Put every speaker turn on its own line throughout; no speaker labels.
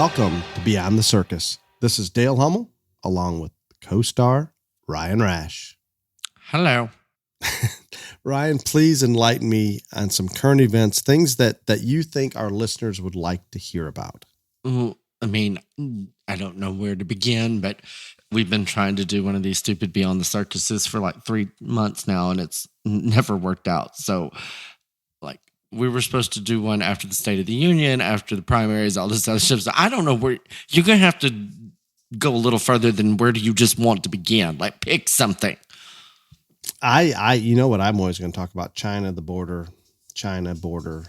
Welcome to Beyond the Circus. This is Dale Hummel, along with co-star Ryan Rash.
Hello.
Ryan, please enlighten me on some current events, things that you think our listeners would like to hear about.
Ooh, I mean, I don't know where to begin, but we've been trying to do one of these stupid Beyond the Circuses for like 3 months now, and it's never worked out. So, like, we were supposed to do one after the State of the Union, after the primaries, all this other stuff. So I don't know where you're going to have to go a little further than where do you just want to begin? Like, pick something.
You know what I'm always going to talk about? China, the border, China, border,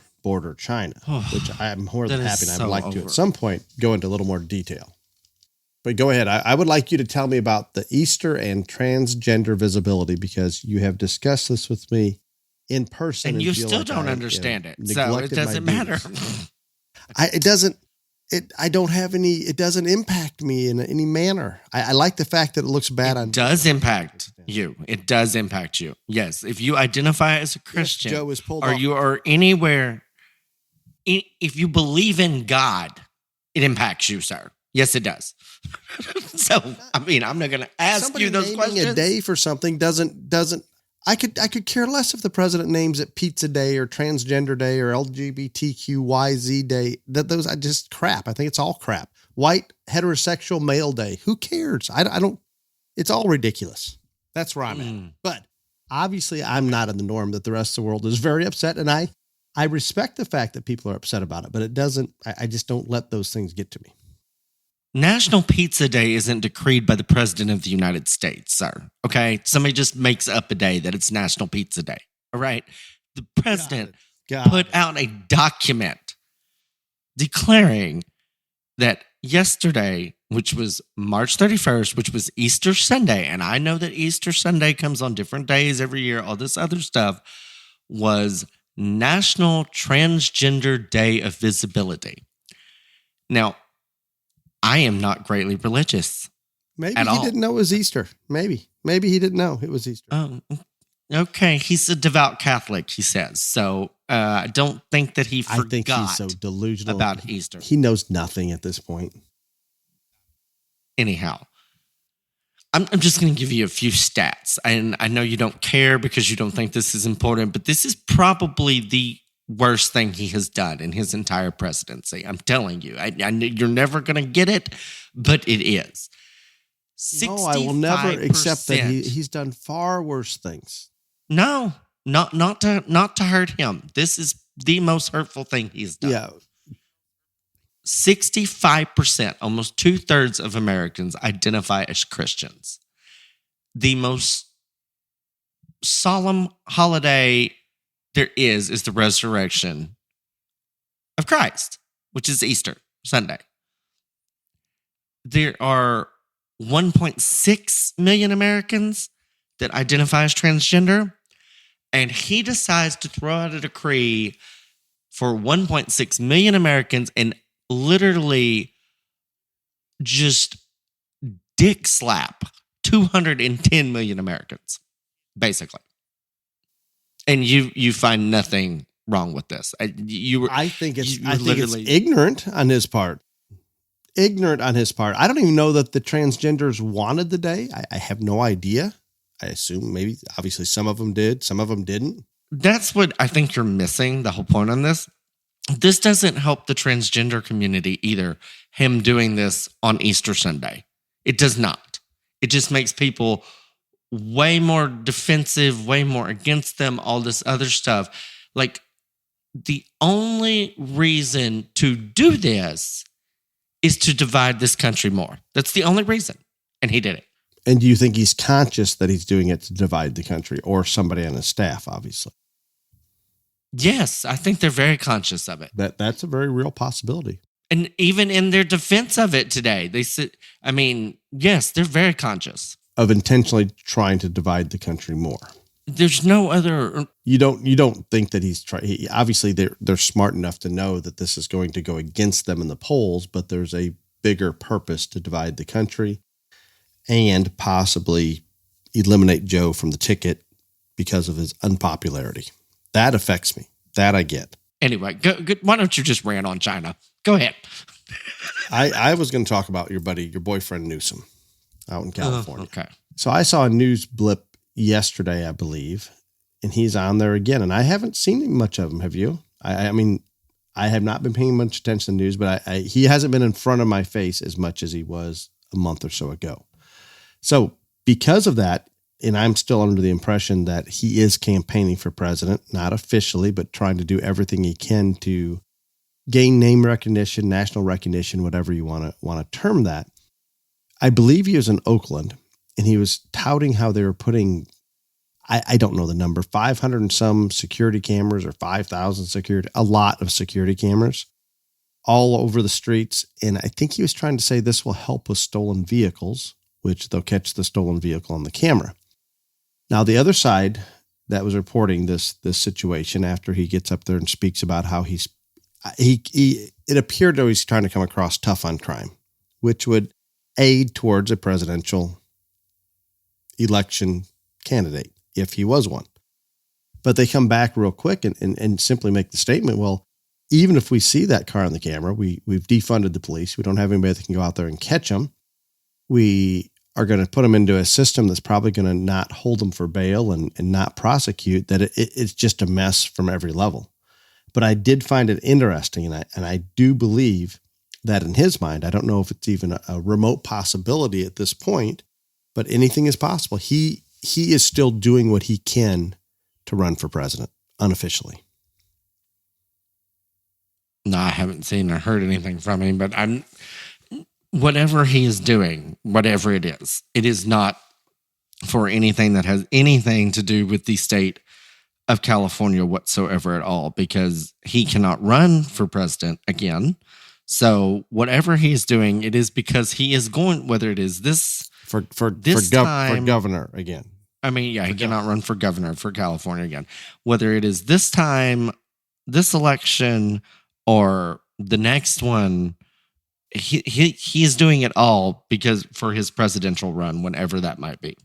China, which I'm more than happy and I would like to at some point go into a little more detail. But go ahead. I would like you to tell me about the Easter and transgender visibility because you have discussed this with me in person.
And you still don't understand it. So it doesn't matter.
It doesn't impact me in any manner. I like the fact that it looks bad on.
It does impact you. It does impact you. Yes. If you identify as a Christian,
Joe is pulled
or
off.
you are anywhere, if you believe in God, it impacts you, sir. Yes, it does. So, I mean, I'm not going to ask you those questions.
A day for something doesn't. I could care less if the president names it Pizza Day or Transgender Day or LGBTQYZ Day. Those are just crap. I think it's all crap. White heterosexual male day. Who cares? I don't. It's all ridiculous. That's where I'm at. But obviously, I'm not in the norm that the rest of the world is very upset, and I respect the fact that people are upset about it. But it doesn't. I just don't let those things get to me.
National Pizza Day isn't decreed by the President of the United States, sir. Okay? Somebody just makes up a day that it's National Pizza Day. All right? The President put out a document declaring that yesterday, which was March 31st, which was Easter Sunday, and I know that Easter Sunday comes on different days every year, all this other stuff, was National Transgender Day of Visibility. Now, I am not greatly religious.
Maybe he didn't know it was Easter. Maybe he didn't know it was Easter.
Oh, okay. He's a devout Catholic, he says. So I don't think that he forgot. I think he's so delusional about Easter.
He knows nothing at this point.
Anyhow, I'm just going to give you a few stats. And I know you don't care because you don't think this is important, but this is probably the worst thing he has done in his entire presidency. I'm telling you. I you're never going to get it, but it is.
No, I will never accept that he's done far worse things.
No, not to hurt him. This is the most hurtful thing he's done.
Yeah.
65%, almost 2/3 of Americans identify as Christians. The most solemn holiday there is the resurrection of Christ, which is Easter Sunday. There are 1.6 million Americans that identify as transgender, and he decides to throw out a decree for 1.6 million Americans and literally just dick slap 210 million Americans, basically. And you find nothing wrong with this. I think it's
ignorant on his part. Ignorant on his part. I don't even know that the transgenders wanted the day. I have no idea. I assume obviously some of them did, some of them didn't.
That's what I think you're missing, the whole point on this. This doesn't help the transgender community either, him doing this on Easter Sunday. It does not. It just makes people way more defensive, way more against them, all this other stuff. Like, the only reason to do this is to divide this country more. That's the only reason. And he did it.
And do you think he's conscious that he's doing it to divide the country, or somebody on his staff, obviously?
Yes, I think they're very conscious of it.
That's a very real possibility.
And even in their defense of it today, they said, yes, they're very conscious
of intentionally trying to divide the country more.
There's no other.
You don't think that he's trying. Obviously, they're smart enough to know that this is going to go against them in the polls, but there's a bigger purpose to divide the country and possibly eliminate Joe from the ticket because of his unpopularity. That affects me. That I get.
Anyway, go, why don't you just rant on China? Go ahead.
I was going to talk about your boyfriend Newsom out in California.
Okay.
So I saw a news blip yesterday, I believe, and he's on there again. And I haven't seen much of him. Have you? I mean, I have not been paying much attention to the news, but he hasn't been in front of my face as much as he was a month or so ago. So because of that, and I'm still under the impression that he is campaigning for president, not officially, but trying to do everything he can to gain name recognition, national recognition, whatever you want to term that. I believe he was in Oakland, and he was touting how they were putting, I don't know the number, 500 and some security cameras or 5,000 a lot of security cameras all over the streets. And I think he was trying to say this will help with stolen vehicles, which they'll catch the stolen vehicle on the camera. Now, the other side that was reporting this situation after he gets up there and speaks about how it appeared that he's trying to come across tough on crime, which would aid towards a presidential election candidate if he was one. But they come back real quick and simply make the statement, well, even if we see that car on the camera, we've defunded the police. We don't have anybody that can go out there and catch them. We are going to put them into a system that's probably going to not hold them for bail and not prosecute, that it's just a mess from every level. But I did find it interesting, and I do believe that in his mind, I don't know if it's even a remote possibility at this point, but anything is possible. He is still doing what he can to run for president unofficially.
No, I haven't seen or heard anything from him, but whatever he is doing, whatever it is not for anything that has anything to do with the state of California whatsoever at all, because he cannot run for president again. So whatever he's doing, it is because he is going, whether it is this
for governor again.
I mean, yeah, he cannot run for governor for California again. Whether it is this time, this election, or the next one, he is doing it all because for his presidential run, whenever that might be.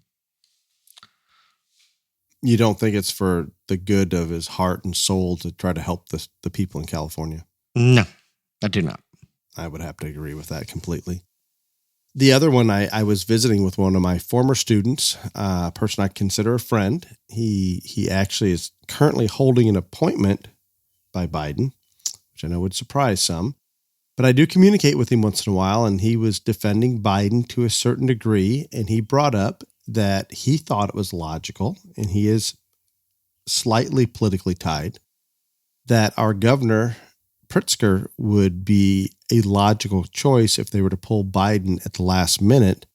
You don't think it's for the good of his heart and soul to try to help the people in California?
No, I do not.
I would have to agree with that completely. The other one, I was visiting with one of my former students, a person I consider a friend. He actually is currently holding an appointment by Biden, which I know would surprise some. But I do communicate with him once in a while, and he was defending Biden to a certain degree, and he brought up that he thought it was logical, and he is slightly politically tied, that our governor, Pritzker, would be a logical choice if they were to pull Biden at the last minute.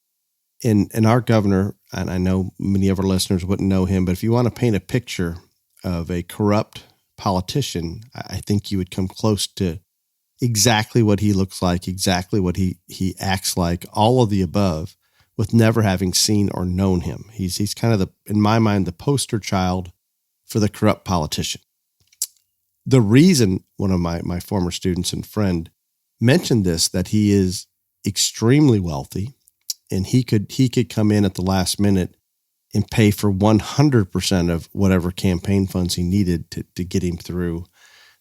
And our governor, and I know many of our listeners wouldn't know him, but if you want to paint a picture of a corrupt politician, I think you would come close to exactly what he looks like, exactly what he acts like, all of the above, with never having seen or known him. He's kind of in my mind, the poster child for the corrupt politician. The reason one of my former students and friend mentioned this, that he is extremely wealthy, and he could come in at the last minute and pay for 100% of whatever campaign funds he needed to get him through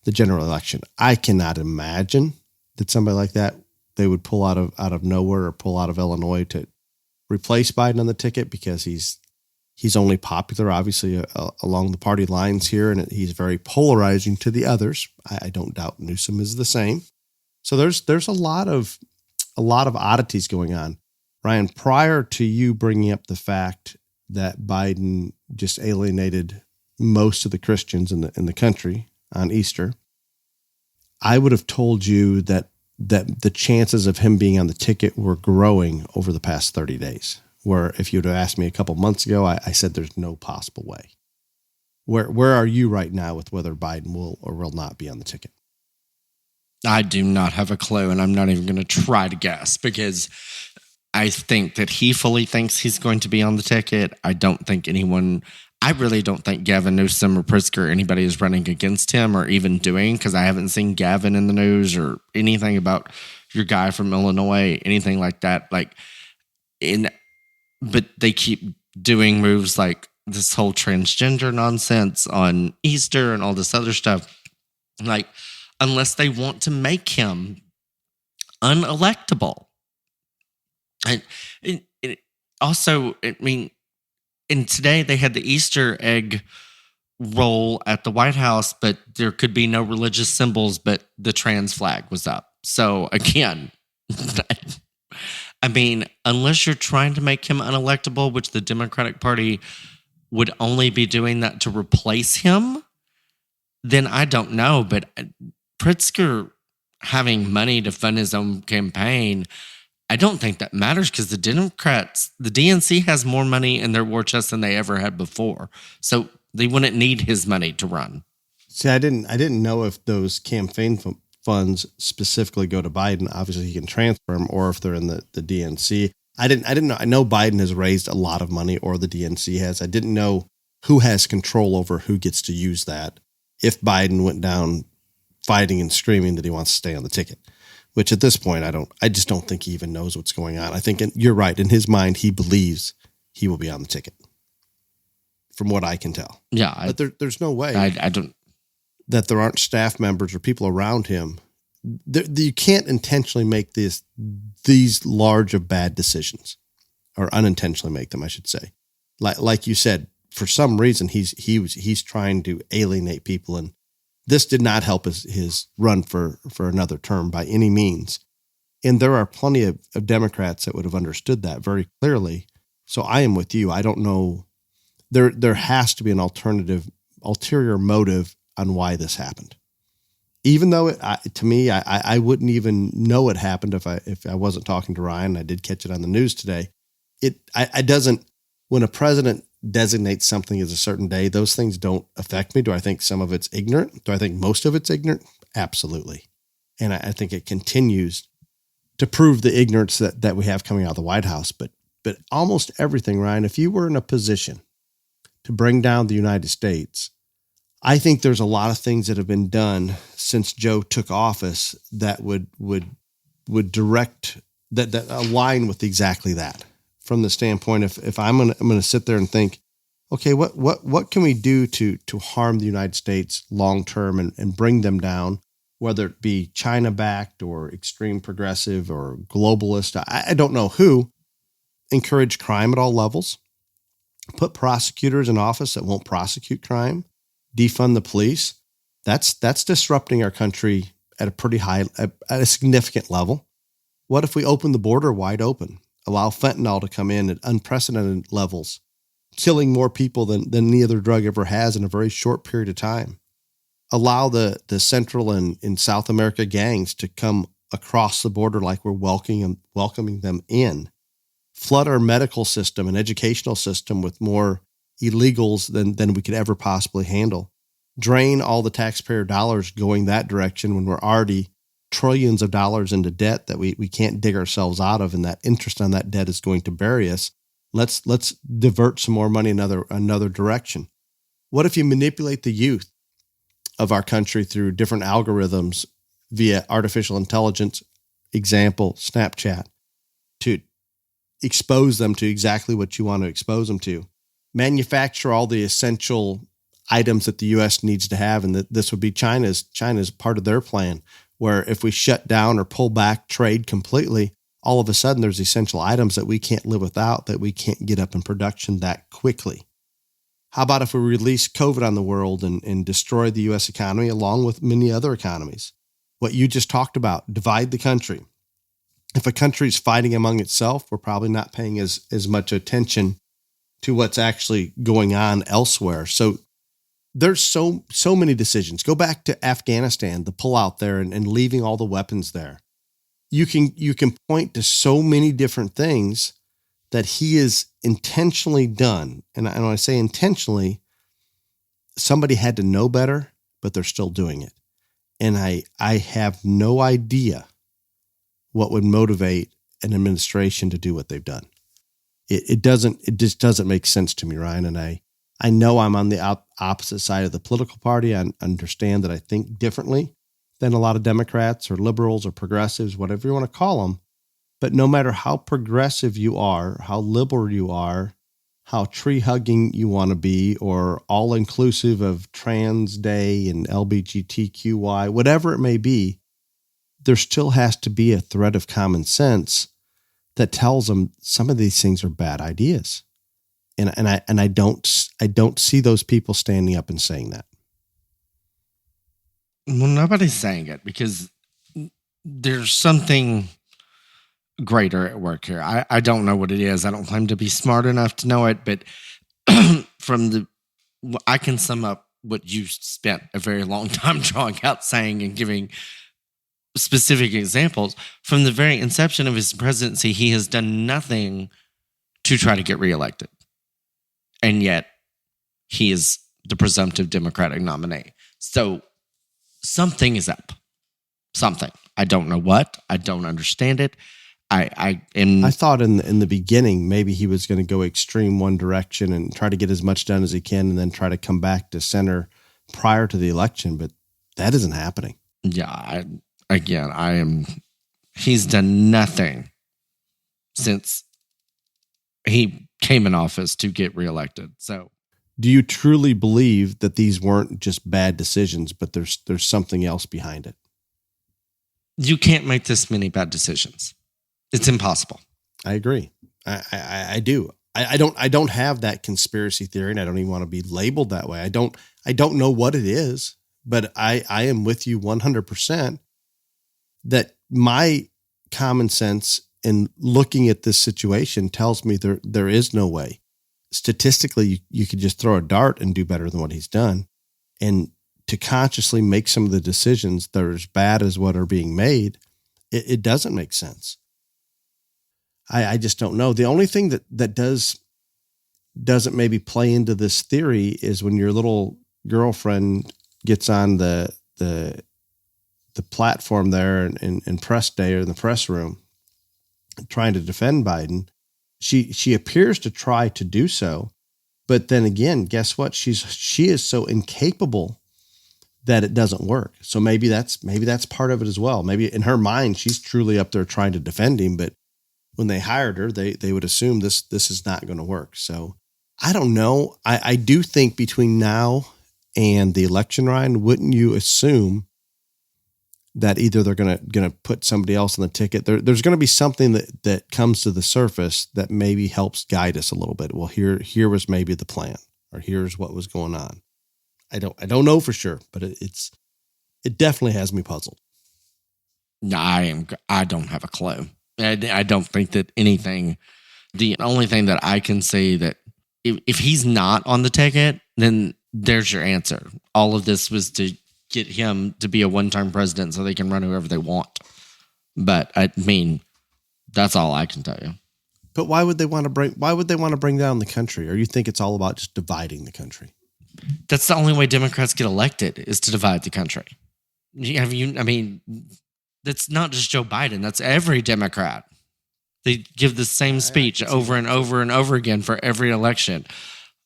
the general election. I cannot imagine that somebody like that, they would pull out of nowhere or pull out of Illinois to replace Biden on the ticket, because he's only popular, obviously, along the party lines here, and he's very polarizing to the others. I don't doubt Newsom is the same. So there's a lot of oddities going on. Ryan, prior to you bringing up the fact that Biden just alienated most of the Christians in the country on Easter, I would have told you that the chances of him being on the ticket were growing over the past 30 days. Where if you would have asked me a couple months ago, I said there's no possible way. Where are you right now with whether Biden will or will not be on the ticket?
I do not have a clue, and I'm not even going to try to guess, because I think that he fully thinks he's going to be on the ticket. I really don't think Gavin Newsom or Pritzker or anybody is running against him or even doing, because I haven't seen Gavin in the news or anything about your guy from Illinois, anything like that. But they keep doing moves like this whole transgender nonsense on Easter and all this other stuff. Like, unless they want to make him unelectable. And also, I mean, and today they had the Easter egg roll at the White House, but there could be no religious symbols, but the trans flag was up. So again, I mean, unless you're trying to make him unelectable, which the Democratic Party would only be doing that to replace him, then I don't know. But Pritzker having money to fund his own campaign, I don't think that matters because the Democrats, the DNC has more money in their war chest than they ever had before. So they wouldn't need his money to run.
See, I didn't know if those campaign funds specifically go to Biden. Obviously, he can transfer them, or if they're in the DNC. I didn't know. I know Biden has raised a lot of money, or the DNC has. I didn't know who has control over who gets to use that. If Biden went down fighting and screaming that he wants to stay on the ticket, which at this point, I just don't think he even knows what's going on. I think you're right. In his mind, he believes he will be on the ticket, from what I can tell.
Yeah.
But there's no way
I don't.
That there aren't staff members or people around him. You can't intentionally make these large of bad decisions, or unintentionally make them, I should say. Like you said, for some reason, he's trying to alienate people, and this did not help his run for another term by any means. And there are plenty of Democrats that would have understood that very clearly. So I am with you. I don't know. There has to be an ulterior motive on why this happened. Even though to me, I wouldn't even know it happened if I wasn't talking to Ryan. I did catch it on the news today. I doesn't, when a president designates something as a certain day, those things don't affect me. Do I think some of it's ignorant? Do I think most of it's ignorant? Absolutely. And I think it continues to prove the ignorance that we have coming out of the White House. But almost everything, Ryan, if you were in a position to bring down the United States, I think there's a lot of things that have been done since Joe took office that would direct that align with exactly that. From the standpoint, if I'm going to sit there and think, okay, what can we do to harm the United States long term and bring them down, whether it be China backed or extreme progressive or globalist, I don't know who. Encourage crime at all levels, put prosecutors in office that won't prosecute crime, defund the police. That's disrupting our country at a pretty high, at a significant level. What if we open the border wide open, allow fentanyl to come in at unprecedented levels, killing more people than any other drug ever has in a very short period of time? Allow the Central and South America gangs to come across the border like we're welcoming them in. Flood our medical system and educational system with more illegals than we could ever possibly handle. Drain all the taxpayer dollars going that direction when we're already trillions of dollars into debt that we can't dig ourselves out of, and that interest on that debt is going to bury us. Let's divert some more money another direction. What if you manipulate the youth of our country through different algorithms via artificial intelligence, example, Snapchat, to expose them to exactly what you want to expose them to? Manufacture all the essential items that the U.S. needs to have, and that this would be China's part of their plan, where if we shut down or pull back trade completely, all of a sudden there's essential items that we can't live without, that we can't get up in production that quickly. How about if we release COVID on the world and destroy the U.S. economy along with many other economies? What you just talked about, divide the country. If a country is fighting among itself, we're probably not paying as much attention to what's actually going on elsewhere. So there's so many decisions. Go back to Afghanistan, the pullout there and leaving all the weapons there. You can point to so many different things that he is intentionally done. And when I say intentionally, somebody had to know better, but they're still doing it. And I have no idea what would motivate an administration to do what they've done. It just doesn't make sense to me, Ryan. And I know I'm on the opposite side of the political party. I understand that I think differently than a lot of Democrats or liberals or progressives, whatever you want to call them. But no matter how progressive you are, how liberal you are, how tree hugging you want to be, or all inclusive of Trans Day and LGBTQI, whatever it may be, there still has to be a thread of common sense that tells them some of these things are bad ideas. And I don't see those people standing up and saying that.
Well, nobody's saying it because there's something greater at work here. I don't know what it is. I don't claim to be smart enough to know it, but I can sum up what you spent a very long time drawing out, saying and giving specific examples. From the very inception of his presidency, he has done nothing to try to get reelected. And yet he is the presumptive Democratic nominee. So something is up. Something. I don't know what. I don't understand it. I
thought in the beginning, maybe he was going to go extreme one direction and try to get as much done as he can and then try to come back to center prior to the election, but that isn't happening.
Yeah. He's done nothing since he came in office to get reelected. So
do you truly believe that these weren't just bad decisions, but there's something else behind it?
You can't make this many bad decisions. It's impossible.
I agree. I do. I don't have that conspiracy theory, and I don't even want to be labeled that way. I don't know what it is, but I am with you 100% that my common sense in looking at this situation tells me there is no way. Statistically, you could just throw a dart and do better than what he's done. And to consciously make some of the decisions that are as bad as what are being made, it doesn't make sense. I just don't know. The only thing that doesn't maybe play into this theory is when your little girlfriend gets on the platform there in press day or in the press room trying to defend Biden. She appears to try to do so, but then again, guess what? She is so incapable that it doesn't work. So maybe that's part of it as well. Maybe in her mind, she's truly up there trying to defend him, but when they hired her, they would assume this is not going to work. So I don't know. I do think between now and the election, Ryan, wouldn't you assume that either they're going to put somebody else on the ticket? There's going to be something that comes to the surface that maybe helps guide us a little bit. Well, here was maybe the plan, or here's what was going on. I don't know for sure, but it definitely has me puzzled.
No, I don't have a clue. I don't think that anything. The only thing that I can say that if he's not on the ticket, then there's your answer. All of this was to get him to be a one-term president so they can run whoever they want. But I mean, that's all I can tell you.
But why would they want to bring down the country? Or you think it's all about just dividing the country?
That's the only way Democrats get elected, is to divide the country. That's not just Joe Biden. That's every Democrat. They give the same speech over and over and over again for every election.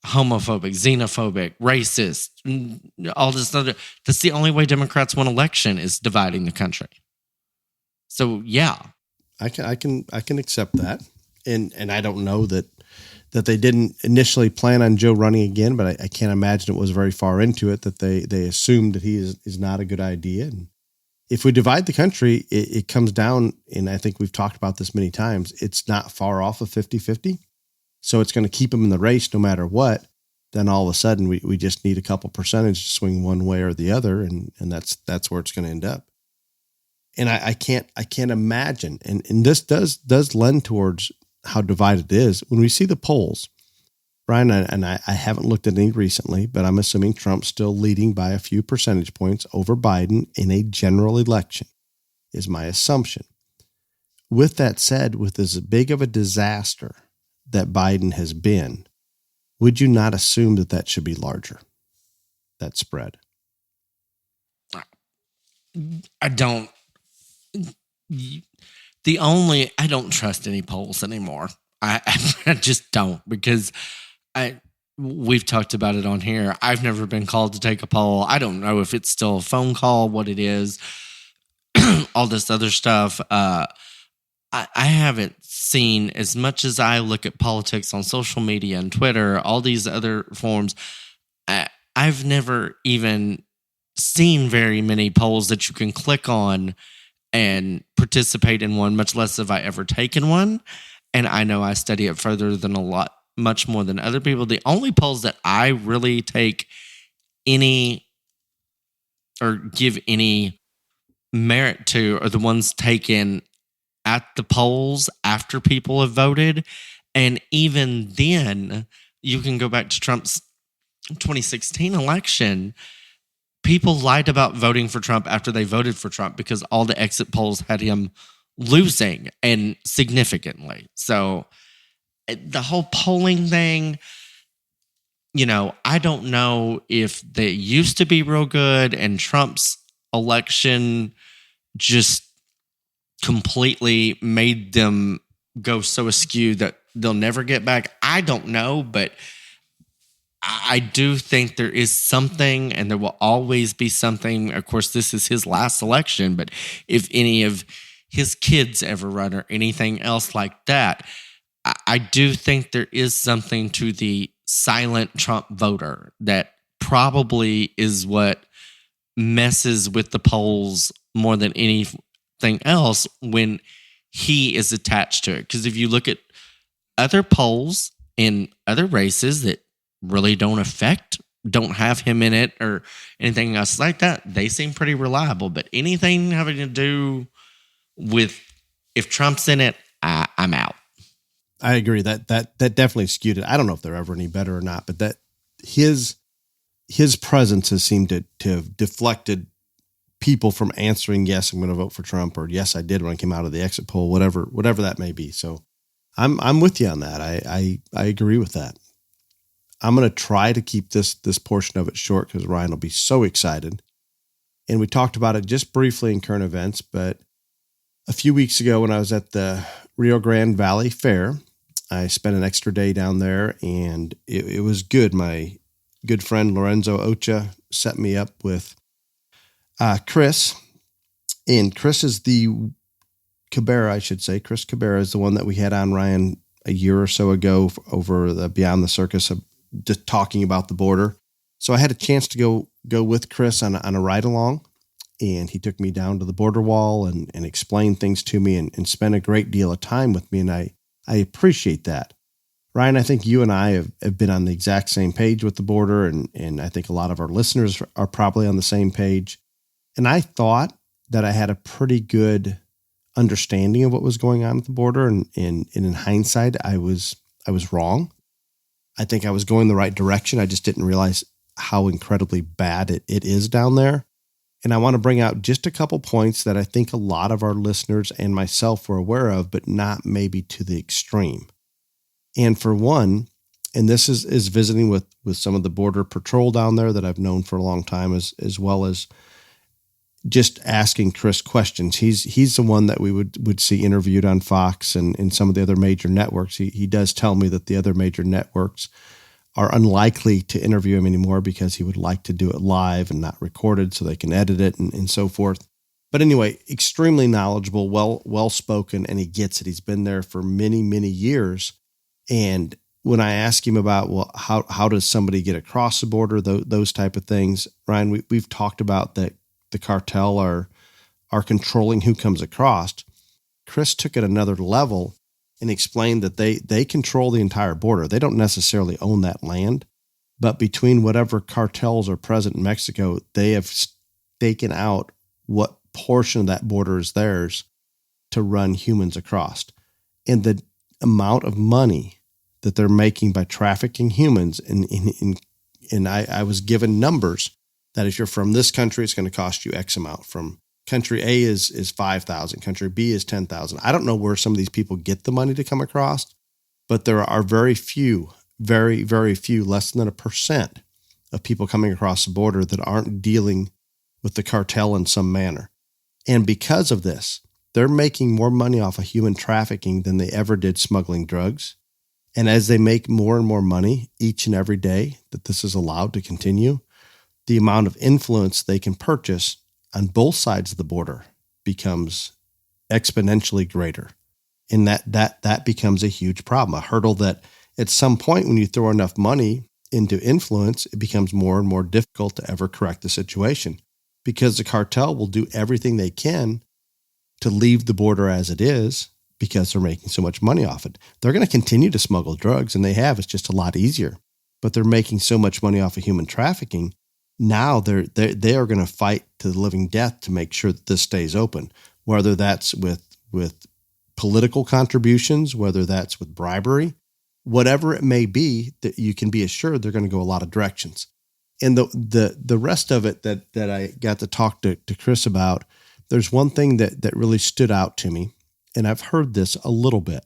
Homophobic, xenophobic, racist, all this other. That's the only way Democrats win election, is dividing the country. So yeah,
I can accept that, and I don't know that they didn't initially plan on Joe running again, but I can't imagine it was very far into it that they assumed that he is not a good idea. And if we divide the country, it comes down, and I think we've talked about this many times, it's not far off of 50-50. So it's going to keep him in the race no matter what. Then all of a sudden we just need a couple percentage to swing one way or the other. And that's where it's going to end up. And I can't imagine. And this does lend towards how divided it is. When we see the polls, Brian, and I haven't looked at any recently, but I'm assuming Trump's still leading by a few percentage points over Biden in a general election, is my assumption. With that said, with as big of a disaster that Biden has been, would you not assume that should be larger, that spread?
I don't. I don't trust any polls anymore. I just don't, because we've talked about it on here. I've never been called to take a poll. I don't know if it's still a phone call, what it is, all this other stuff. I haven't seen, as much as I look at politics on social media and Twitter, all these other forms, I've never even seen very many polls that you can click on and participate in one, much less have I ever taken one. And I know I study it further than much more than other people. The only polls that I really take any or give any merit to are the ones taken at the polls after people have voted. And even then, you can go back to Trump's 2016 election. People lied about voting for Trump after they voted for Trump because all the exit polls had him losing, and significantly. So the whole polling thing, I don't know if they used to be real good and Trump's election just completely made them go so askew that they'll never get back. I don't know, but I do think there is something, and there will always be something. Of course, this is his last election, but if any of his kids ever run or anything else like that, I do think there is something to the silent Trump voter that probably is what messes with the polls more than anything else when he is attached to it. Because if you look at other polls in other races that really don't have him in it or anything else like that, they seem pretty reliable. But anything having to do with if Trump's in it, I'm out.
I agree that definitely skewed it. I don't know if they're ever any better or not, but that his presence has seemed to have deflected people from answering, yes, I'm going to vote for Trump, or yes, I did when I came out of the exit poll, whatever that may be. So I'm with you on that. I agree with that. I'm going to try to keep this portion of it short because Ryan will be so excited. And we talked about it just briefly in current events, but a few weeks ago when I was at the Rio Grande Valley Fair, I spent an extra day down there, and it was good. My good friend Lorenzo Ocha set me up with Chris, and Chris is the Cabrera, I should say. Chris Cabrera is the one that we had on, Ryan, a year or so ago over the Beyond the Circus, just talking about the border. So I had a chance to go with Chris on a ride along, and he took me down to the border wall and explained things to me and spent a great deal of time with me. And I appreciate that. Ryan, I think you and I have been on the exact same page with the border, and I think a lot of our listeners are probably on the same page. And I thought that I had a pretty good understanding of what was going on at the border. And in hindsight, I was wrong. I think I was going the right direction. I just didn't realize how incredibly bad it is down there. And I want to bring out just a couple points that I think a lot of our listeners and myself were aware of, but not maybe to the extreme. And for one, and this is visiting with some of the border patrol down there that I've known for a long time, as well as just asking Chris questions. He's the one that we would see interviewed on Fox and some of the other major networks. He does tell me that the other major networks are unlikely to interview him anymore because he would like to do it live and not recorded so they can edit it and so forth. But anyway, extremely knowledgeable, well-spoken, and he gets it. He's been there for many, many years. And when I ask him about, well, how does somebody get across the border, those type of things, Ryan, we've talked about that the cartel are controlling who comes across. Chris took it another level and explained that they control the entire border. They don't necessarily own that land, but between whatever cartels are present in Mexico, they have staken out what portion of that border is theirs to run humans across. And the amount of money that they're making by trafficking humans, and I was given numbers that if you're from this country, it's going to cost you X amount. From country A is 5,000, country B is 10,000. I don't know where some of these people get the money to come across, but there are very few, very, very few, less than 1% of people coming across the border that aren't dealing with the cartel in some manner. And because of this, they're making more money off of human trafficking than they ever did smuggling drugs. And as they make more and more money each and every day that this is allowed to continue, the amount of influence they can purchase on both sides of the border becomes exponentially greater. And that becomes a huge problem, a hurdle that at some point when you throw enough money into influence, it becomes more and more difficult to ever correct the situation because the cartel will do everything they can to leave the border as it is because they're making so much money off it. They're going to continue to smuggle drugs, and they have. It's just a lot easier. But they're making so much money off of human trafficking. Now they are going to fight to the living death to make sure that this stays open, whether that's with political contributions, whether that's with bribery, whatever it may be, that you can be assured they're going to go a lot of directions. And the rest of it that I got to talk to Chris about, there's one thing that really stood out to me, and I've heard this a little bit.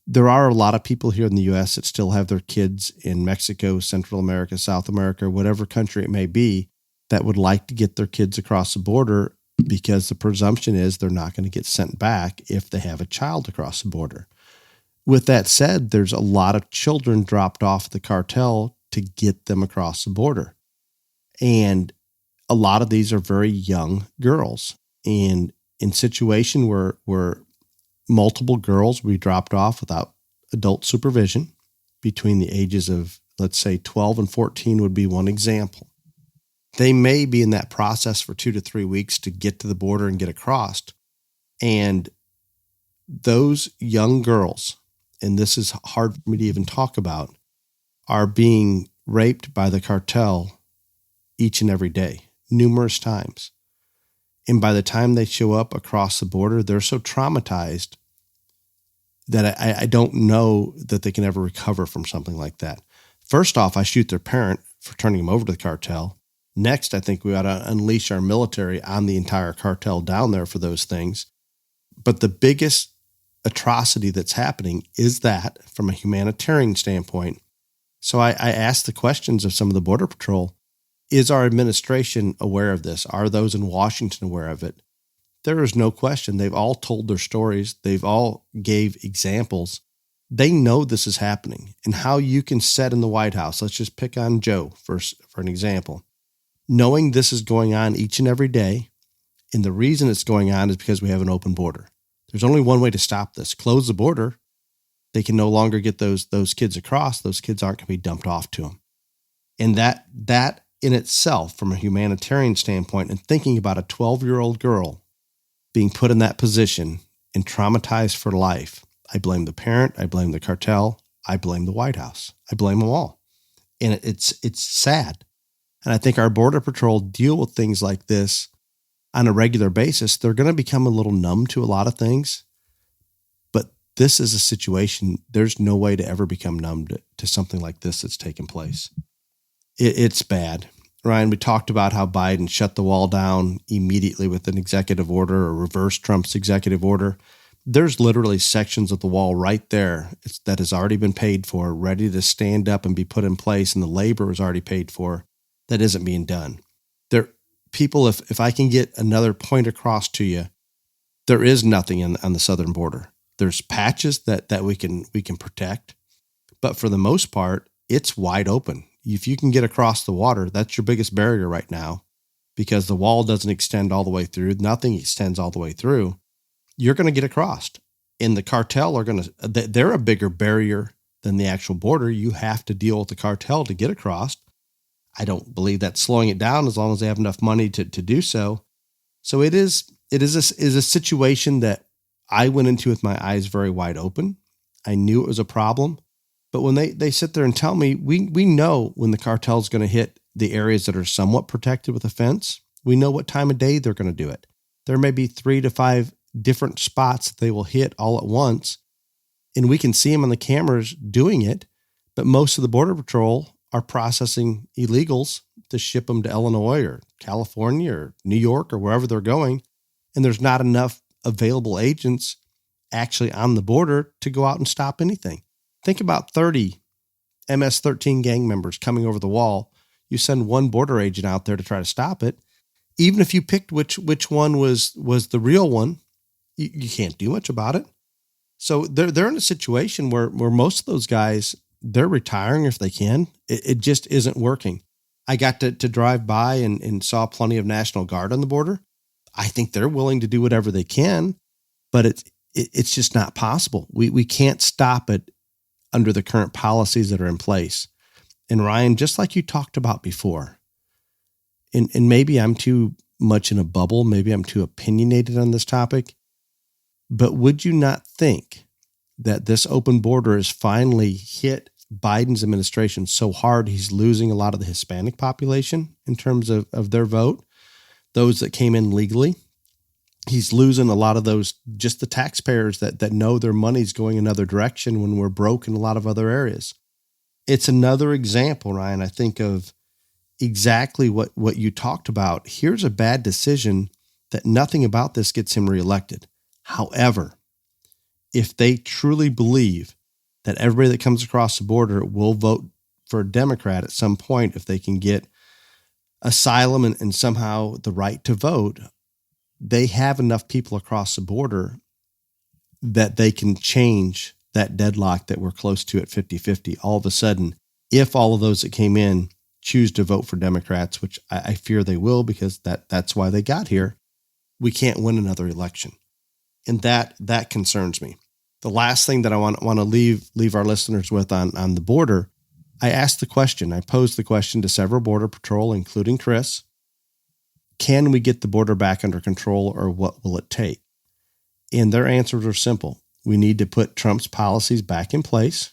There are a lot of people here in the U.S. that still have their kids in Mexico, Central America, South America, whatever country it may be, that would like to get their kids across the border because the presumption is they're not going to get sent back if they have a child across the border. With that said, there's a lot of children dropped off the cartel to get them across the border. And a lot of these are very young girls. And in situation where multiple girls will be dropped off without adult supervision between the ages of, let's say, 12 and 14 would be one example. They may be in that process for 2 to 3 weeks to get to the border and get across. And those young girls, and this is hard for me to even talk about, are being raped by the cartel each and every day, numerous times. And by the time they show up across the border, they're so traumatized that I don't know that they can ever recover from something like that. First off, I shoot their parent for turning them over to the cartel. Next, I think we ought to unleash our military on the entire cartel down there for those things. But the biggest atrocity that's happening is that from a humanitarian standpoint. So I asked the questions of some of the Border Patrol. Is our administration aware of this? Are those in Washington aware of it? There is no question. They've all told their stories. They've all gave examples. They know this is happening, and how you can sit in the White House. Let's just pick on Joe for an example. Knowing this is going on each and every day, and the reason it's going on is because we have an open border. There's only one way to stop this. Close the border. They can no longer get those kids across. Those kids aren't going to be dumped off to them. And that in itself, from a humanitarian standpoint, and thinking about a 12-year-old girl being put in that position and traumatized for life, I blame the parent, I blame the cartel, I blame the White House. I blame them all. And it's sad. And I think our Border Patrol deal with things like this on a regular basis. They're going to become a little numb to a lot of things. But this is a situation, there's no way to ever become numb to something like this that's taken place. It's bad. Ryan, we talked about how Biden shut the wall down immediately with an executive order or reverse Trump's executive order. There's literally sections of the wall right there that has already been paid for, ready to stand up and be put in place, and the labor is already paid for. That isn't being done. People, if I can get another point across to you, there is nothing on the southern border. There's patches that we can protect, but for the most part, it's wide open. If you can get across the water, that's your biggest barrier right now, because the wall doesn't extend all the way through. Nothing extends all the way through. You're going to get across, and the cartel they're a bigger barrier than the actual border. You have to deal with the cartel to get across. I don't believe that's slowing it down as long as they have enough money to do so. So it is a situation that I went into with my eyes very wide open. I knew it was a problem, but when they sit there and tell me, we know when the cartel is going to hit the areas that are somewhat protected with a fence. We know what time of day they're going to do it. There may be 3 to 5 different spots that they will hit all at once, and we can see them on the cameras doing it. But most of the Border Patrol are processing illegals to ship them to Illinois or California or New York or wherever they're going. And there's not enough available agents actually on the border to go out and stop anything. Think about 30 MS-13 gang members coming over the wall. You send one border agent out there to try to stop it. Even if you picked which one was the real one, you can't do much about it. So they're in a situation where most of those guys, they're retiring if they can. It just isn't working. I got to drive by and saw plenty of National Guard on the border. I think they're willing to do whatever they can, but it's just not possible. We can't stop it under the current policies that are in place. And Ryan, just like you talked about before, and maybe I'm too much in a bubble. Maybe I'm too opinionated on this topic. But would you not think that this open border has finally hit Biden's administration so hard he's losing a lot of the Hispanic population in terms of their vote, those that came in legally? He's losing a lot of those, just the taxpayers that know their money's going another direction when we're broke in a lot of other areas. It's another example, Ryan, I think, of exactly what you talked about. Here's a bad decision that nothing about this gets him reelected. However, if they truly believe that everybody that comes across the border will vote for a Democrat at some point, if they can get asylum and somehow the right to vote, they have enough people across the border that they can change that deadlock that we're close to at 50-50. All of a sudden, if all of those that came in choose to vote for Democrats, which I fear they will, because that's why they got here, we can't win another election. And that concerns me. The last thing that I want to leave our listeners with on the border, I asked the question, I posed the question to several Border Patrol, including Chris, can we get the border back under control, or what will it take? And their answers are simple. We need to put Trump's policies back in place,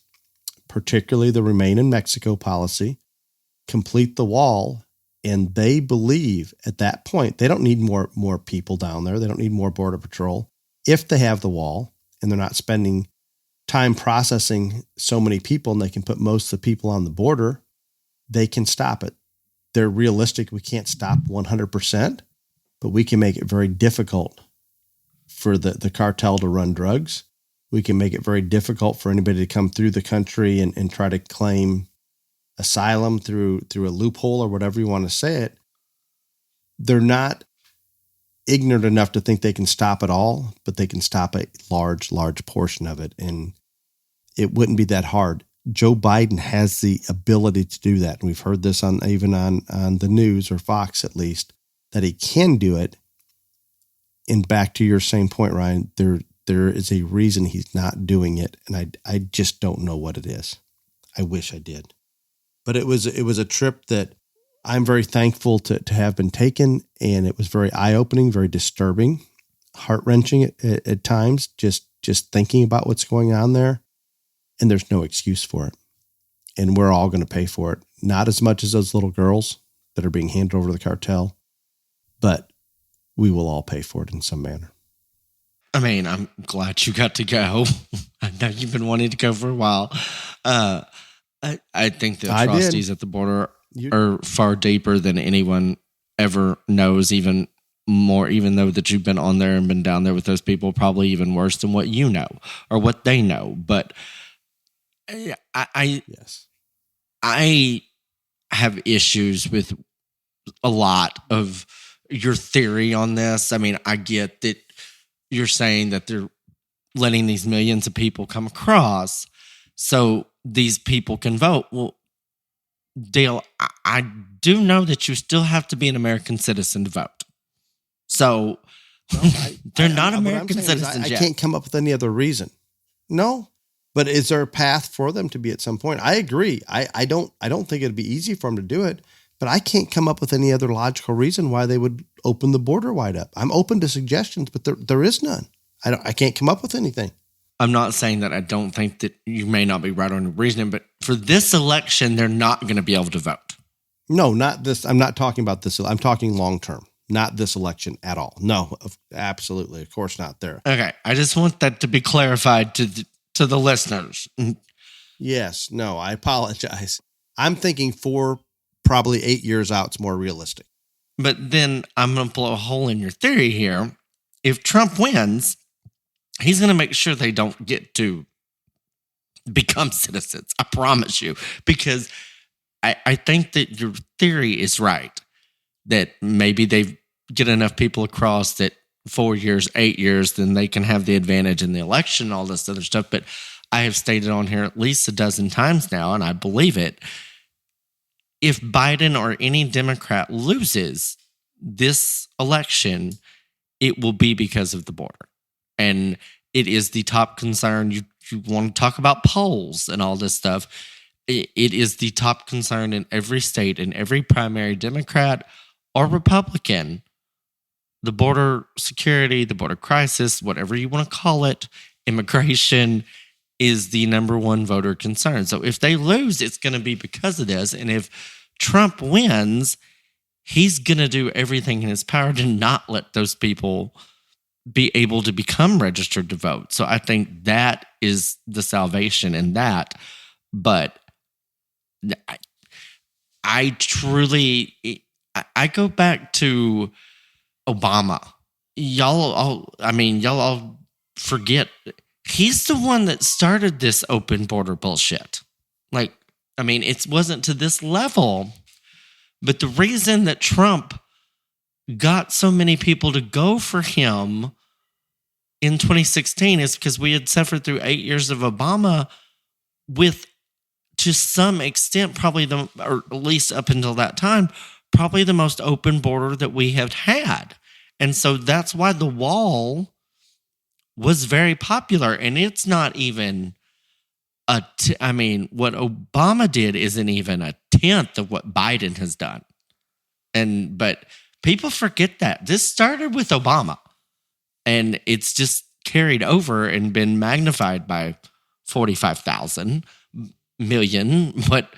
particularly the Remain in Mexico policy, complete the wall, and they believe at that point, they don't need more people down there. They don't need more Border Patrol. If they have the wall and they're not spending time processing so many people and they can put most of the people on the border, they can stop it. They're realistic. We can't stop 100%, but we can make it very difficult for the cartel to run drugs. We can make it very difficult for anybody to come through the country and try to claim asylum through a loophole or whatever you want to say it. They're not ignorant enough to think they can stop it all, but they can stop a large portion of it. And it wouldn't be that hard. Joe Biden has the ability to do that. And we've heard this even on the news, or Fox at least, that he can do it. And back to your same point, Ryan, there is a reason he's not doing it. And I just don't know what it is. I wish I did. But it was a trip that I'm very thankful to have been taken. And it was very eye-opening, very disturbing, heart-wrenching at times, just thinking about what's going on there. And there's no excuse for it. And we're all going to pay for it. Not as much as those little girls that are being handed over to the cartel, but we will all pay for it in some manner.
I mean, I'm glad you got to go. I know you've been wanting to go for a while. I think the atrocities at the border are far deeper than anyone ever knows, even more, even though that you've been on there and been down there with those people, probably even worse than what you know or what they know. But I have issues with a lot of your theory on this. I mean, I get that you're saying that they're letting these millions of people come across so these people can vote. Well, Dale, I do know that you still have to be an American citizen to vote. So they're not American citizens yet.
I can't come up with any other reason. No. But is there a path for them to be at some point? I agree. I don't think it'd be easy for them to do it, but I can't come up with any other logical reason why they would open the border wide up. I'm open to suggestions, but there is none. I can't come up with anything.
I'm not saying that I don't think that you may not be right on the reasoning, but for this election, they're not going to be able to vote.
No, not this. I'm not talking about this. I'm talking long term, not this election at all. No, absolutely. Of course not there.
Okay. I just want that to be clarified to the listeners.
Yes. No, I apologize. I'm thinking probably 8 years out, it's more realistic.
But then I'm going to blow a hole in your theory here. If Trump wins, he's going to make sure they don't get to become citizens. I promise you. Because I think that your theory is right. That maybe they get enough people across that 4 years, 8 years, then they can have the advantage in the election, all this other stuff. But I have stated on here at least a dozen times now, and I believe it. If Biden or any Democrat loses this election, it will be because of the border. And it is the top concern. You want to talk about polls and all this stuff. It is the top concern in every state, in every primary, Democrat or Republican, the border security, the border crisis, whatever you want to call it, immigration is the number one voter concern. So if they lose, it's going to be because of this. And if Trump wins, he's going to do everything in his power to not let those people be able to become registered to vote. So I think that is the salvation in that. But I truly, I go back to Obama. Y'all all forget he's the one that started this open border bullshit. Like, I mean, it wasn't to this level, but the reason that Trump got so many people to go for him in 2016 is because we had suffered through 8 years of Obama with, to some extent, probably or at least up until that time, probably the most open border that we have had. And so that's why the wall was very popular. And it's not even what Obama did isn't even a tenth of what Biden has done. But people forget that this started with Obama, and it's just carried over and been magnified by 45,000 million. But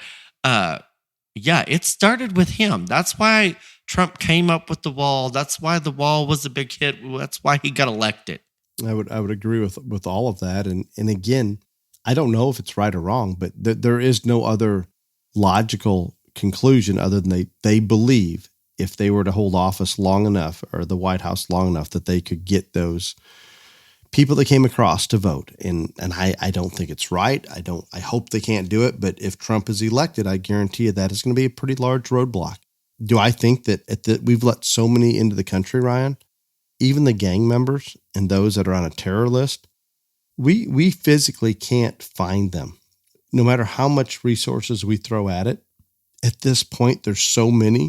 it started with him. That's why Trump came up with the wall. That's why the wall was a big hit. That's why he got elected.
I would agree with all of that. And again, I don't know if it's right or wrong, but there is no other logical conclusion other than they believe if they were to hold office long enough, or the White House long enough, that they could get those people that came across to vote. And I don't think it's right. I hope they can't do it. But if Trump is elected, I guarantee you that is going to be a pretty large roadblock. Do I think that we've let so many into the country, Ryan? Even the gang members and those that are on a terror list, we physically can't find them. No matter how much resources we throw at it, at this point, there's so many,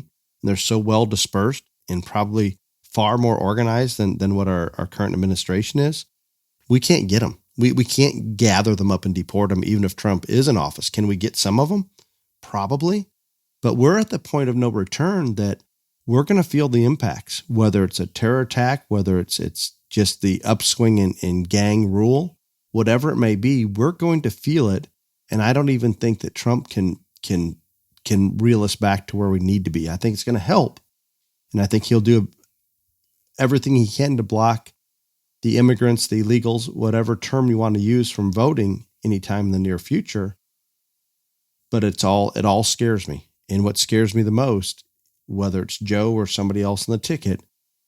and they're so well dispersed and probably far more organized than what our current administration is. We can't get them. We can't gather them up and deport them, even if Trump is in office. Can we get some of them? Probably. But we're at the point of no return that we're going to feel the impacts, whether it's a terror attack, whether it's just the upswing in gang rule, whatever it may be, we're going to feel it. And I don't even think that Trump can reel us back to where we need to be. I think it's going to help. And I think he'll do everything he can to block the immigrants, the illegals, whatever term you want to use, from voting anytime in the near future. But it all scares me. And what scares me the most, whether it's Joe or somebody else on the ticket,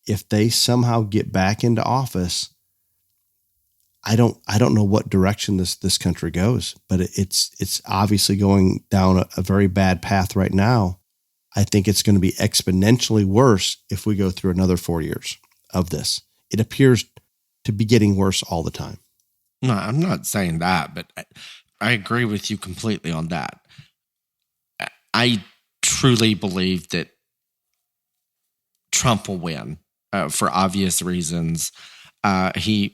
if they somehow get back into office, I don't know what direction this country goes, but it's obviously going down a very bad path right now. I think it's going to be exponentially worse if we go through another 4 years of this. It appears to be getting worse all the time.
No, I'm not saying that, but I agree with you completely on that. I truly believe that Trump will win for obvious reasons. And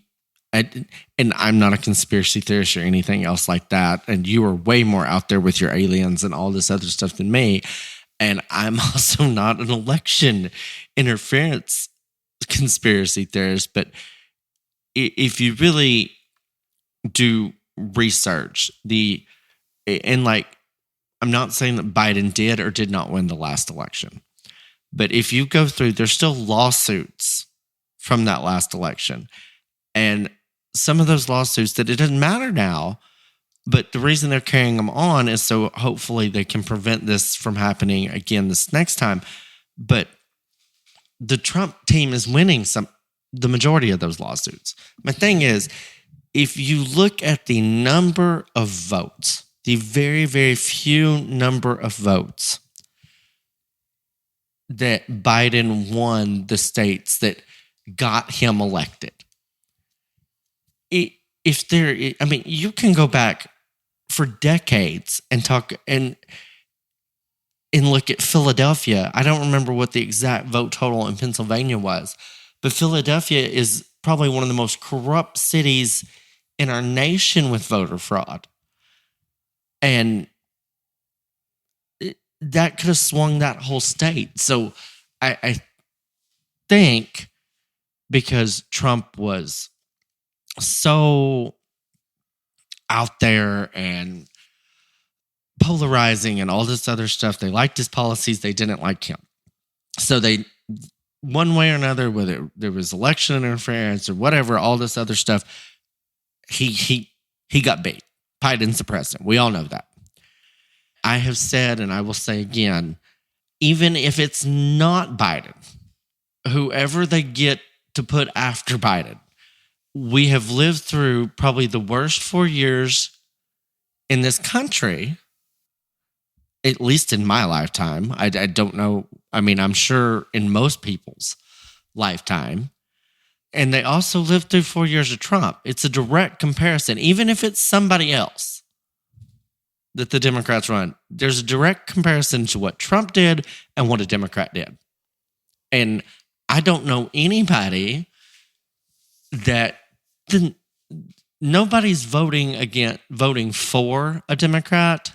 I'm not a conspiracy theorist or anything else like that. And you are way more out there with your aliens and all this other stuff than me. And I'm also not an election interference conspiracy theorist. But if you really do research I'm not saying that Biden did or did not win the last election, but if you go through, there's still lawsuits from that last election. And some of those lawsuits that it doesn't matter now, but the reason they're carrying them on is so hopefully they can prevent this from happening again this next time. But the Trump team is winning the majority of those lawsuits. My thing is, if you look at the number of votes, the very, very few number of votes that Biden won the states that got him elected, you can go back for decades and talk and look at Philadelphia. I don't remember what the exact vote total in Pennsylvania was, but Philadelphia is probably one of the most corrupt cities in our nation with voter fraud. And that could have swung that whole state. So I think because Trump was so out there and polarizing and all this other stuff. They liked his policies. They didn't like him. So they, one way or another, whether there was election interference or whatever, all this other stuff, he got bait. Biden's the president. We all know that. I have said, and I will say again, even if it's not Biden, whoever they get to put after Biden, we have lived through probably the worst 4 years in this country, at least in my lifetime. I don't know. I mean, I'm sure in most people's lifetime. And they also lived through 4 years of Trump. It's a direct comparison. Even if it's somebody else that the Democrats run, there's a direct comparison to what Trump did and what a Democrat did. And I don't know anybody that nobody's voting for a Democrat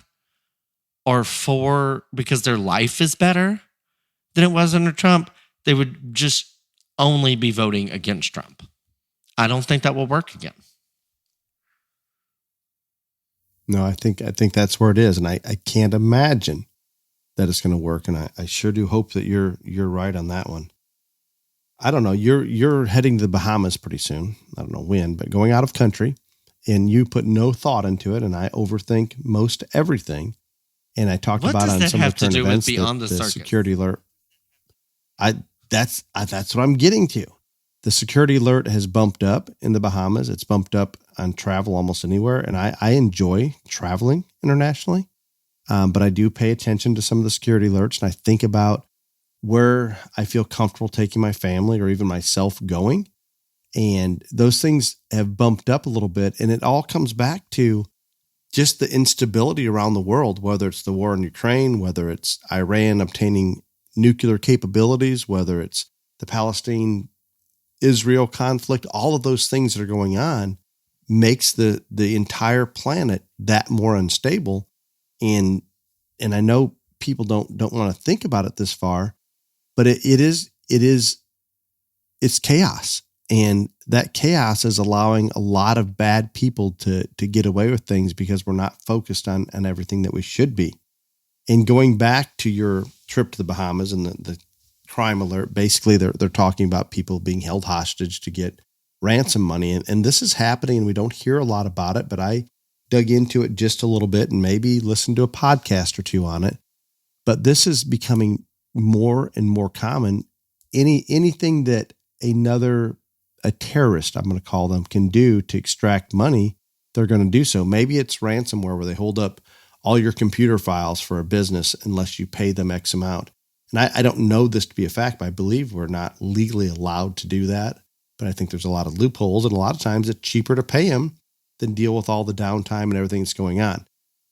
or for because their life is better than it was under Trump. They would just only be voting against Trump. I don't think that will work again.
No, I think that's where it is. And I can't imagine that it's going to work. And I sure do hope that you're right on that one. I don't know. You're heading to the Bahamas pretty soon. I don't know when, but going out of country, and you put no thought into it. And I overthink most everything. And I talked about on some of the current events, the security alert. That's what I'm getting to. The security alert has bumped up in the Bahamas. It's bumped up on travel almost anywhere. And I enjoy traveling internationally. But I do pay attention to some of the security alerts. And I think about where I feel comfortable taking my family or even myself going. And those things have bumped up a little bit. And it all comes back to just the instability around the world, whether it's the war in Ukraine, whether it's Iran obtaining nuclear capabilities, whether it's the Palestine-Israel conflict, all of those things that are going on makes the entire planet that more unstable. And I know people don't want to think about it this far, but it's chaos. And that chaos is allowing a lot of bad people to get away with things because we're not focused on everything that we should be. And going back to your trip to the Bahamas and the crime alert, basically they're talking about people being held hostage to get ransom money. And this is happening and we don't hear a lot about it, but I dug into it just a little bit and maybe listened to a podcast or two on it. But this is becoming more and more common. Anything that a terrorist, I'm going to call them, can do to extract money, they're going to do so. Maybe it's ransomware where they hold up all your computer files for a business unless you pay them X amount. And I don't know this to be a fact, but I believe we're not legally allowed to do that. But I think there's a lot of loopholes, and a lot of times it's cheaper to pay them than deal with all the downtime and everything that's going on.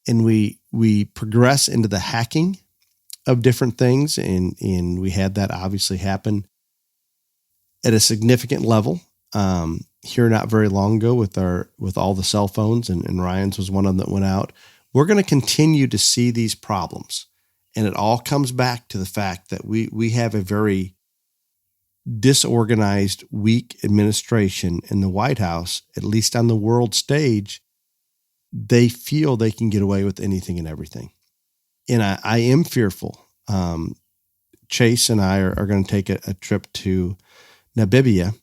And we progress into the hacking of different things, and we had that obviously happen at a significant level here not very long ago with all the cell phones, and Ryan's was one of them that went out. We're going to continue to see these problems, and it all comes back to the fact that we have a very disorganized, weak administration in the White House. At least on the world stage, they feel they can get away with anything and everything, and I am fearful. Chase and I are going to take a trip to Namibia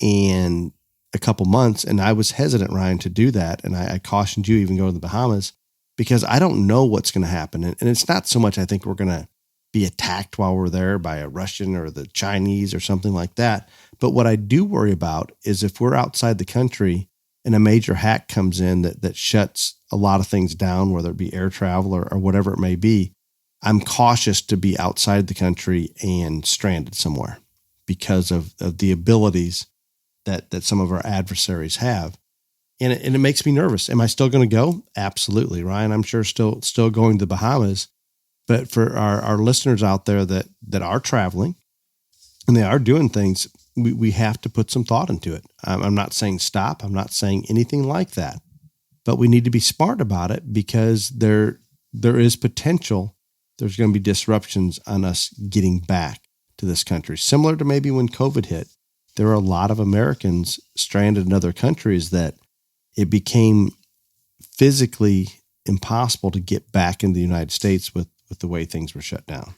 in a couple months. And I was hesitant, Ryan, to do that. And I cautioned you even go to the Bahamas because I don't know what's going to happen. And it's not so much, I think we're going to be attacked while we're there by a Russian or the Chinese or something like that. But what I do worry about is if we're outside the country and a major hack comes in that shuts a lot of things down, whether it be air travel or whatever it may be, I'm cautious to be outside the country and stranded somewhere because of the abilities that some of our adversaries have. And it makes me nervous. Am I still going to go? Absolutely. Ryan, I'm sure still going to the Bahamas. But for our listeners out there that are traveling and they are doing things, we have to put some thought into it. I'm not saying stop. I'm not saying anything like that. But we need to be smart about it because there is potential. There's going to be disruptions on us getting back to this country, similar to maybe when COVID hit. there are a lot of Americans stranded in other countries that it became physically impossible to get back into the United States with the way things were shut down.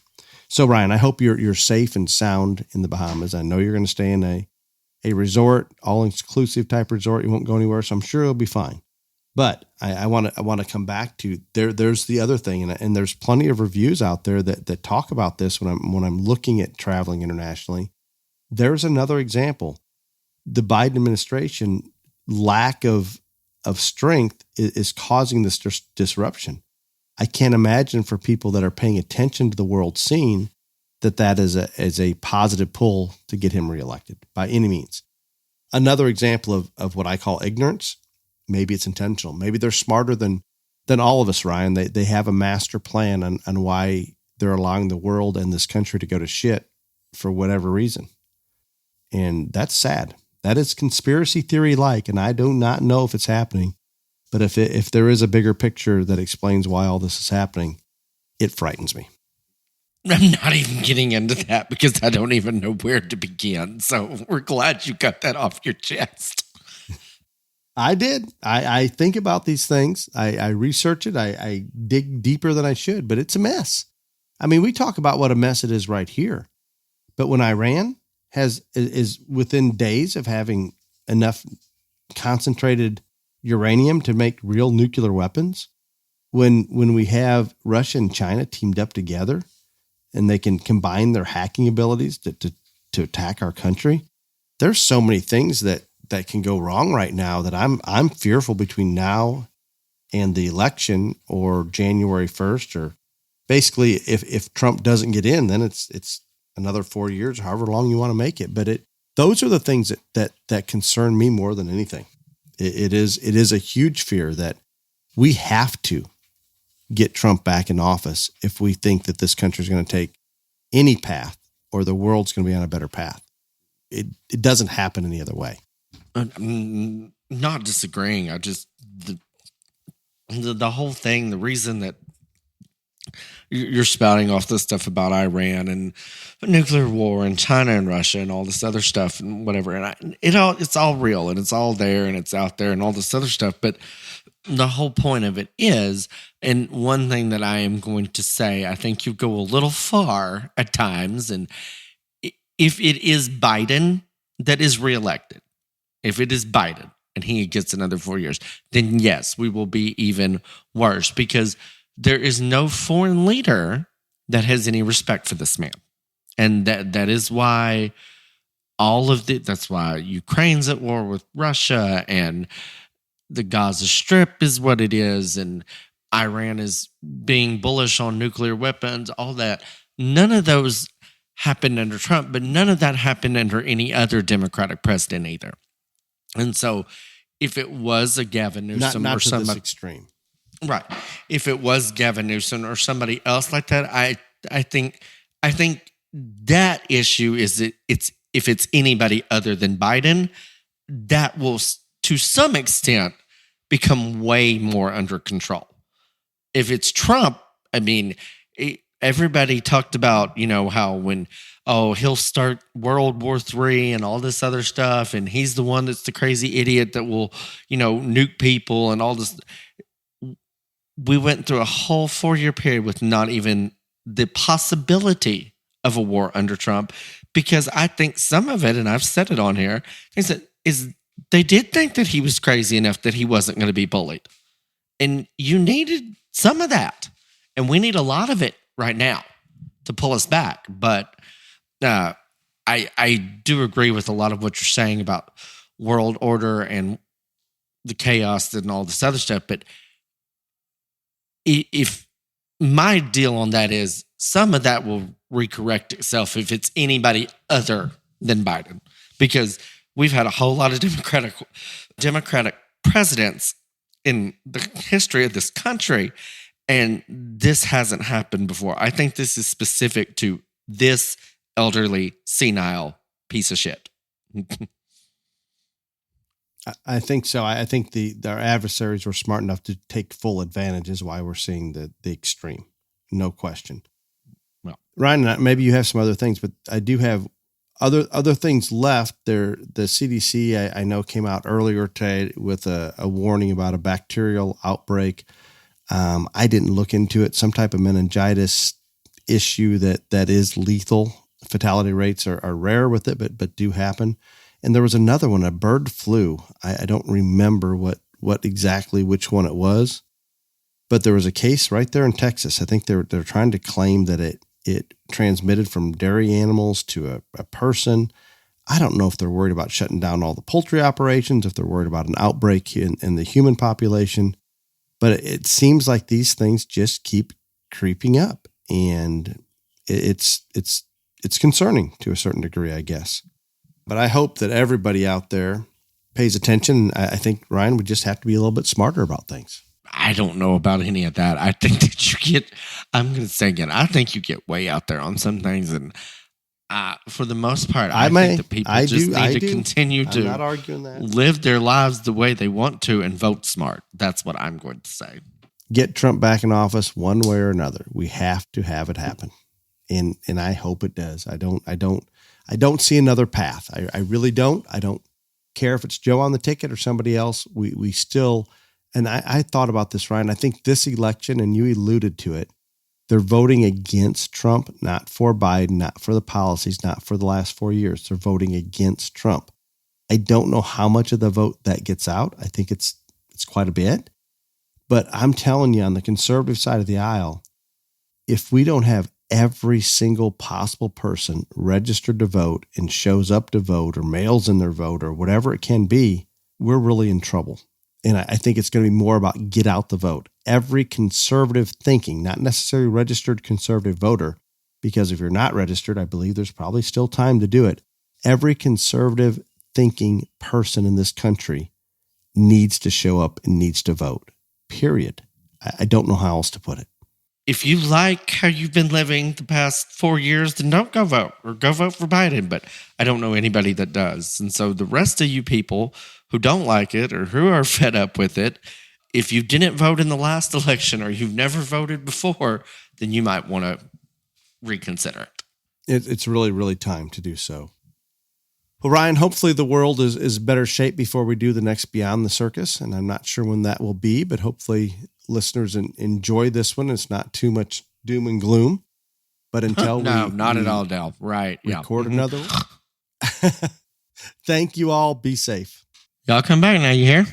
So Ryan, I hope you're safe and sound in the Bahamas. I know you're going to stay in a resort, all-inclusive type resort. You won't go anywhere, so I'm sure it'll be fine. But I want to come back to there's the other thing, and there's plenty of reviews out there that talk about this when I'm looking at traveling internationally. There's another example. The Biden administration lack of strength is causing this disruption. I can't imagine for people that are paying attention to the world scene that is a positive pull to get him reelected by any means. Another example of what I call ignorance. Maybe it's intentional. Maybe they're smarter than all of us, Ryan. They have a master plan on why they're allowing the world and this country to go to shit for whatever reason. And that's sad. That is conspiracy theory-like, and I do not know if it's happening. But if there is a bigger picture that explains why all this is happening, it frightens me.
I'm not even getting into that because I don't even know where to begin. So we're glad you got that off your chest.
I did. I think about these things. I research it. I dig deeper than I should, but it's a mess. I mean, we talk about what a mess it is right here. But when Iran is within days of having enough concentrated uranium to make real nuclear weapons, when we have Russia and China teamed up together and they can combine their hacking abilities to attack our country, there's so many things that can go wrong right now that I'm fearful between now and the election or January 1st, or basically if Trump doesn't get in, then it's another 4 years, however long you want to make it. But those are the things that concern me more than anything. It is a huge fear that we have to get Trump back in office if we think that this country is going to take any path or the world's going to be on a better path. It doesn't happen any other way.
I'm not disagreeing. I just the whole thing, the reason that you're spouting off this stuff about Iran and nuclear war and China and Russia and all this other stuff and whatever, and it's all real and it's all there and it's out there and all this other stuff. But the whole point of it is, and one thing that I am going to say, I think you go a little far at times, and if it is Biden that is reelected, if it is Biden and he gets another 4 years, then yes, we will be even worse because there is no foreign leader that has any respect for this man. And that is why that's why Ukraine's at war with Russia and the Gaza Strip is what it is. And Iran is being bullish on nuclear weapons, all that. None of those happened under Trump, but none of that happened under any other Democratic president either. And so if it was a Gavin Newsom
not
or
to
somebody,
this extreme.
Right. If it was Gavin Newsom or somebody else like that, I think that issue is if it's anybody other than Biden, that will to some extent become way more under control. If it's Trump, I mean, everybody talked about, how when, he'll start World War III and all this other stuff, and he's the one that's the crazy idiot that will, nuke people and all this. We went through a whole 4-year period with not even the possibility of a war under Trump, because I think some of it, and I've said it on here, is they did think that he was crazy enough that he wasn't going to be bullied. And you needed some of that. And we need a lot of it right now to pull us back. But I do agree with a lot of what you're saying about world order and the chaos and all this other stuff. But if my deal on that is some of that will recorrect itself if it's anybody other than Biden, because we've had a whole lot of Democratic presidents in the history of this country, and this hasn't happened before. I think this is specific to this elderly, senile piece of shit.
I think so. I think our adversaries were smart enough to take full advantage, is why we're seeing the extreme. No question. Well, Ryan, maybe you have some other things, but I do have Other things left there. The CDC, I know, came out earlier today with a warning about a bacterial outbreak. I didn't look into it. Some type of meningitis issue that is lethal. Fatality rates are rare with it, but do happen. And there was another one, a bird flu. I don't remember what exactly which one it was, but there was a case right there in Texas. I think they're trying to claim that it transmitted from dairy animals to a person. I don't know if they're worried about shutting down all the poultry operations, if they're worried about an outbreak in the human population, but it seems like these things just keep creeping up, and it's concerning to a certain degree, I guess. But I hope that everybody out there pays attention. I think, Ryan, we just have to be a little bit smarter about things.
I don't know about any of that. I think that I'm going to say again, I think you get way out there on some things. And for the most part, I think that people need to continue to
not arguing that.
Live their lives the way they want to and vote smart. That's what I'm going to say.
Get Trump back in office one way or another. We have to have it happen. And I hope it does. I don't see another path. I really don't. I don't care if it's Joe on the ticket or somebody else. We still, and I thought about this, Ryan. I think this election, and you alluded to it, they're voting against Trump, not for Biden, not for the policies, not for the last 4 years. They're voting against Trump. I don't know how much of the vote that gets out. I think it's quite a bit. But I'm telling you, on the conservative side of the aisle, if we don't have every single possible person registered to vote and shows up to vote or mails in their vote or whatever it can be, we're really in trouble. And I think it's going to be more about get out the vote. Every conservative thinking, not necessarily registered conservative voter, because if you're not registered, I believe there's probably still time to do it. Every conservative thinking person in this country needs to show up and needs to vote, period. I don't know how else to put it.
If you like how you've been living the past 4 years, then don't go vote or go vote for Biden. But I don't know anybody that does. And so the rest of you people who don't like it or who are fed up with it, if you didn't vote in the last election or you've never voted before, then you might want to reconsider it.
It's really, really time to do so. Well, Ryan, hopefully the world is better shape before we do the next Beyond the Circus. And I'm not sure when that will be, but hopefully listeners enjoy this one. It's not too much doom and gloom. But until
not at all, Dale. Right.
Record another one. Thank you all. Be safe.
Y'all come back now, you hear?